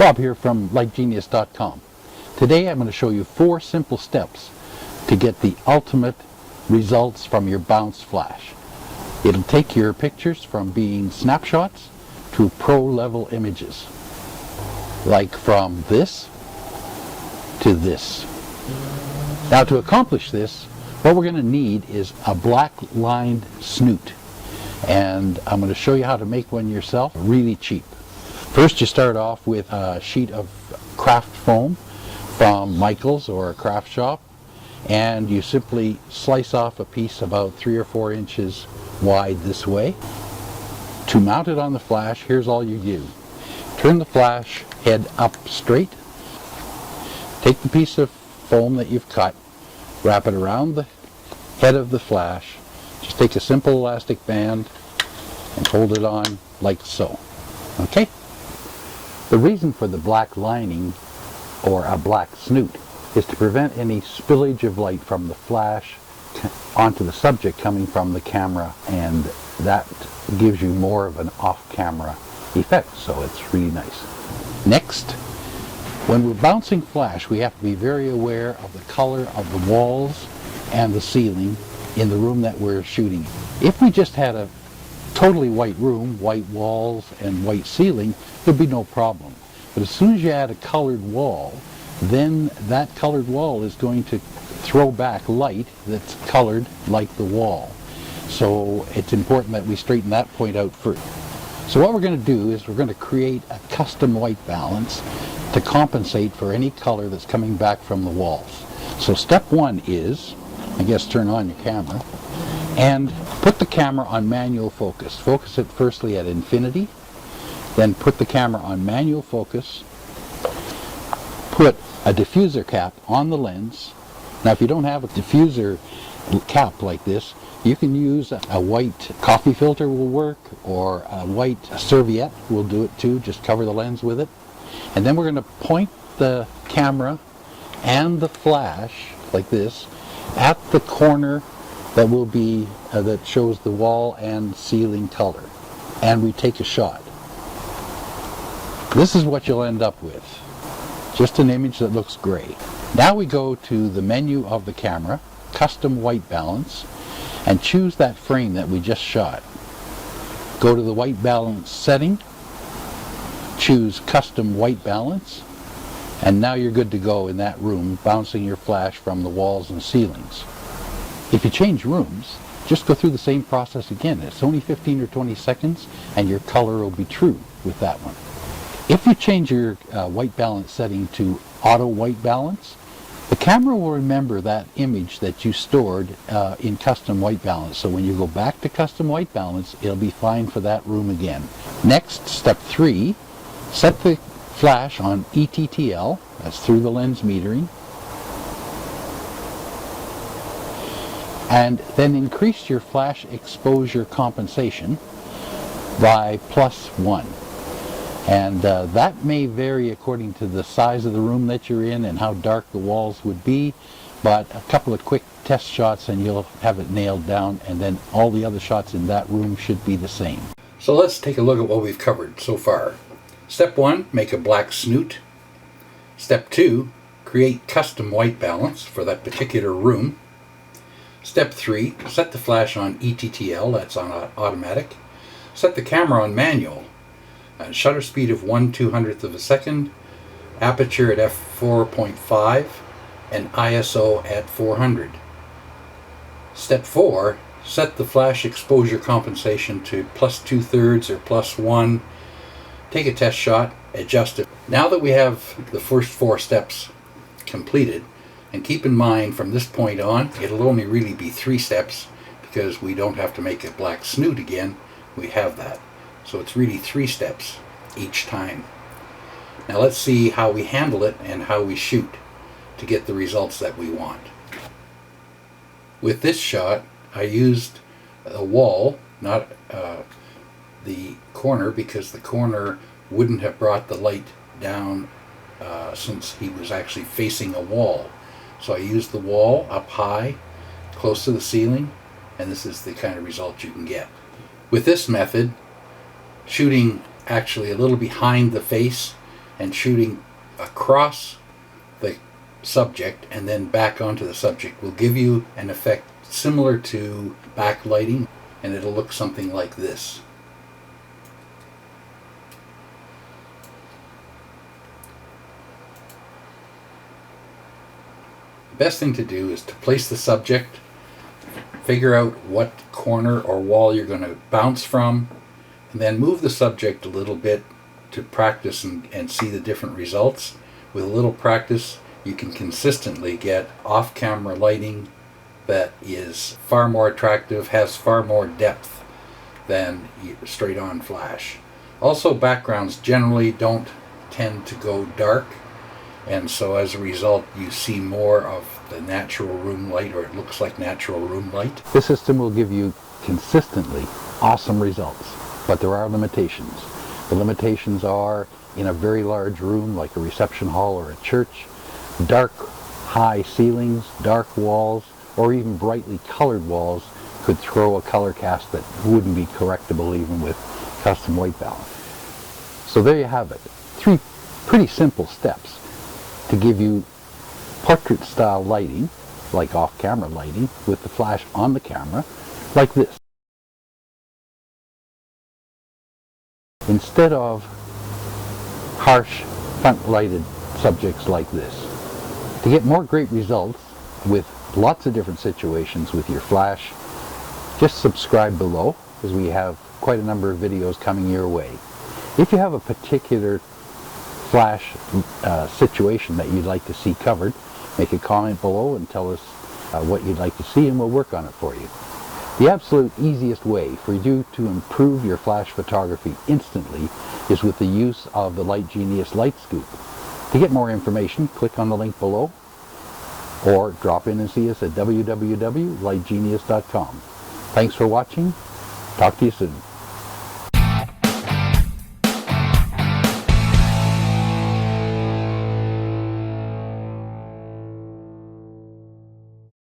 Bob here from litegenius.com. Today I'm going to show you 4 simple steps to get the ultimate results from your bounce flash. It'll take your pictures from being snapshots to pro level images, like from this to this. Now, to accomplish this, what we're going to need is a black lined snoot, and I'm going to show you how to make one yourself really cheap. First, you start off with a sheet of craft foam from Michael's or a craft shop, and you simply slice off a piece about 3 or 4 inches wide this way. To mount it on the flash, here's all you do. Turn the flash head up straight, take the piece of foam that you've cut, wrap it around the head of the flash, just take a simple elastic band and hold it on like so. Okay? The reason for the black lining or a black snoot is to prevent any spillage of light from the flash onto the subject coming from the camera, and that gives you more of an off-camera effect, so it's really nice. Next, when we're bouncing flash, we have to be very aware of the color of the walls and the ceiling in the room that we're shooting. If we just had a totally white room, white walls and white ceiling, there'd be no problem. But as soon as you add a colored wall, then that colored wall is going to throw back light that's colored like the wall. So it's important that we straighten that point out first. So what we're going to do is we're going to create a custom white balance to compensate for any color that's coming back from the walls. So step 1 is, I guess, turn on your camera and put the camera on manual focus. Focus it firstly at infinity, then put the camera on manual focus, put a diffuser cap on the lens. Now, if you don't have a diffuser cap like this, you can use a white coffee filter will work, or a white serviette will do it too. Just cover the lens with it. And then we're going to point the camera and the flash like this at the corner that will be that shows the wall and ceiling color, and we take a shot. This is what you'll end up with, just an image that looks gray. Now we go to the menu of the camera, custom white balance, and choose that frame that we just shot. Go to the white balance setting, choose custom white balance, and now you're good to go in that room, bouncing your flash from the walls and ceilings. If you change rooms, just go through the same process again. It's only 15 or 20 seconds, and your color will be true with that one. If you change your white balance setting to auto white balance, the camera will remember that image that you stored in custom white balance. So when you go back to custom white balance, it'll be fine for that room again. Next, step 3, set the flash on ETTL, that's through the lens metering, and then increase your flash exposure compensation by +1. And that may vary according to the size of the room that you're in and how dark the walls would be, but a couple of quick test shots and you'll have it nailed down, and then all the other shots in that room should be the same. So let's take a look at what we've covered so far. Step 1, make a black snoot. Step 2, create custom white balance for that particular room. Step 3, set the flash on ETTL, that's on automatic. Set the camera on manual. Shutter speed of 1/200th of a second, aperture at f4.5, and ISO at 400. Step 4, set the flash exposure compensation to +2/3 or +1. Take a test shot, adjust it. Now that we have the first 4 steps completed, and keep in mind from this point on, it'll only really be 3 steps because we don't have to make a black snoot again. We have that. So it's really 3 steps each time. Now let's see how we handle it and how we shoot to get the results that we want. With this shot, I used a wall, not the corner, because the corner wouldn't have brought the light down since he was actually facing a wall. So I used the wall up high, close to the ceiling, and this is the kind of result you can get. With this method, shooting actually a little behind the face and shooting across the subject and then back onto the subject will give you an effect similar to backlighting, and it'll look something like this. The best thing to do is to place the subject, figure out what corner or wall you're going to bounce from, and then move the subject a little bit to practice and see the different results. With a little practice, you can consistently get off-camera lighting that is far more attractive, has far more depth than straight-on flash. Also, backgrounds generally don't tend to go dark, and so as a result you see more of the natural room light, or it looks like natural room light. This system will give you consistently awesome results, but there are limitations. The limitations are, in a very large room like a reception hall or a church, dark high ceilings, dark walls, or even brightly colored walls could throw a color cast that wouldn't be correctable even with custom white balance. So there you have it. 3 pretty simple steps to give you portrait style lighting, like off-camera lighting, with the flash on the camera, like this. Instead of harsh front lighted subjects like this. To get more great results with lots of different situations with your flash, just subscribe below, because we have quite a number of videos coming your way. If you have a particular flash situation that you'd like to see covered, make a comment below and tell us what you'd like to see, and we'll work on it for you. The absolute easiest way for you to improve your flash photography instantly is with the use of the Lite Genius Lite-Scoop. To get more information, click on the link below, or drop in and see us at www.litegenius.com. Thanks for watching. Talk to you soon.